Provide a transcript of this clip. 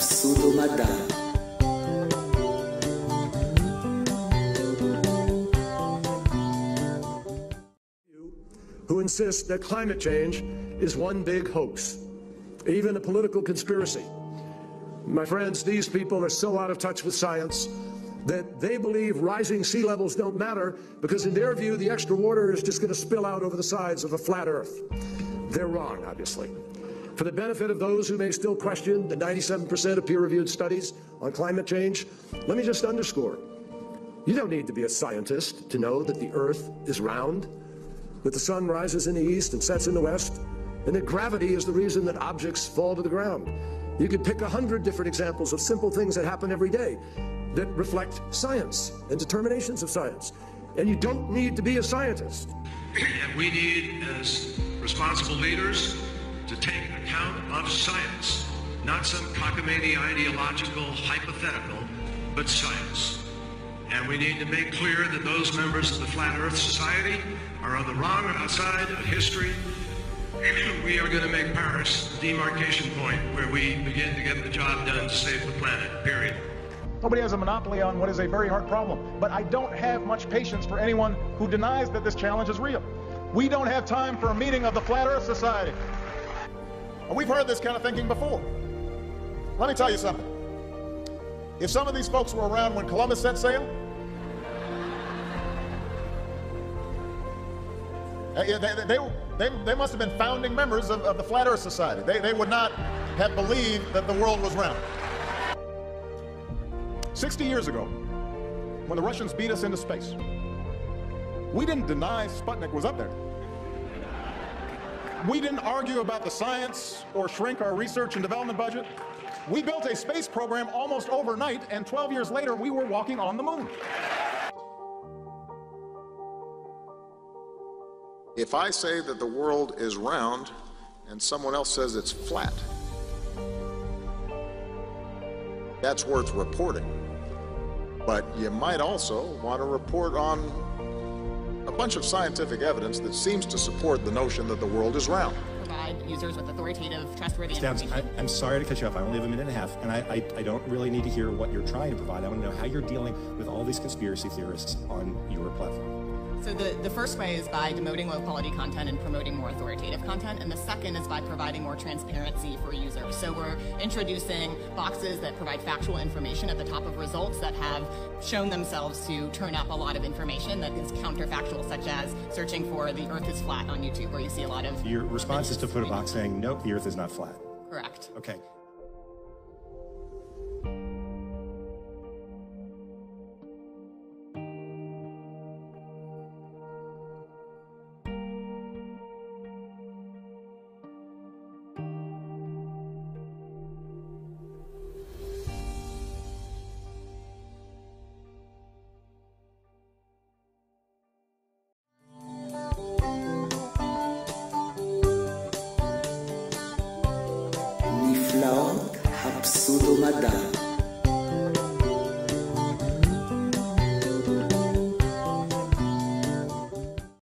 הפסודומדע. Who insist that climate change is one big hoax, even a political conspiracy. My friends, these people are so out of touch with science that they believe rising sea levels don't matter because in their view the extra water is just going to spill out over the sides of a flat earth. They're wrong, obviously. For the benefit of those who may still question the 97% of peer-reviewed studies on climate change, let me just underscore, you don't need to be a scientist to know that the earth is round, that the sun rises in the east and sets in the west, and that gravity is the reason that objects fall to the ground. You could pick 100 different examples of simple things that happen every day that reflect science and determinations of science. And you don't need to be a scientist. And we need, as responsible leaders, to take account of science, not some cockamamie ideological hypothetical, but science. And we need to make clear that those members of the Flat Earth Society are on the wrong side of history. We are going to make Paris the demarcation point where we begin to get the job done to save the planet, period. Nobody has a monopoly on what is a very hard problem, but I don't have much patience for anyone who denies that this challenge is real. We don't have time for a meeting of the Flat Earth Society. We've heard this kind of thinking before. Let me tell you something. If some of these folks were around when Columbus set sail, they must have been founding members of the Flat Earth Society. They would not have believed that the world was round. 60 years ago, when the Russians beat us into space, we didn't deny Sputnik was up there. We didn't argue about the science or shrink our research and development budget. We built a space program almost overnight, and 12 years later, we were walking on the moon. If I say that the world is round and someone else says it's flat, that's worth reporting. But you might also want to report on a bunch of scientific evidence that seems to support the notion that the world is round. Provide users with authoritative, trustworthy information. I'm sorry to cut you off. I only have a minute and a half, and I don't really need to hear what you're trying to provide. I want to know how you're dealing with all these conspiracy theorists on your platform. So the first way is by demoting low-quality content and promoting more authoritative content, and the second is by providing more transparency for users. So we're introducing boxes that provide factual information at the top of results that have shown themselves to turn up a lot of information that is counterfactual, such as searching for the Earth is flat on YouTube, where you see a lot of... Your response is to put a box saying, nope, the Earth is not flat. Correct. Okay. נפלאות הפסודומדע.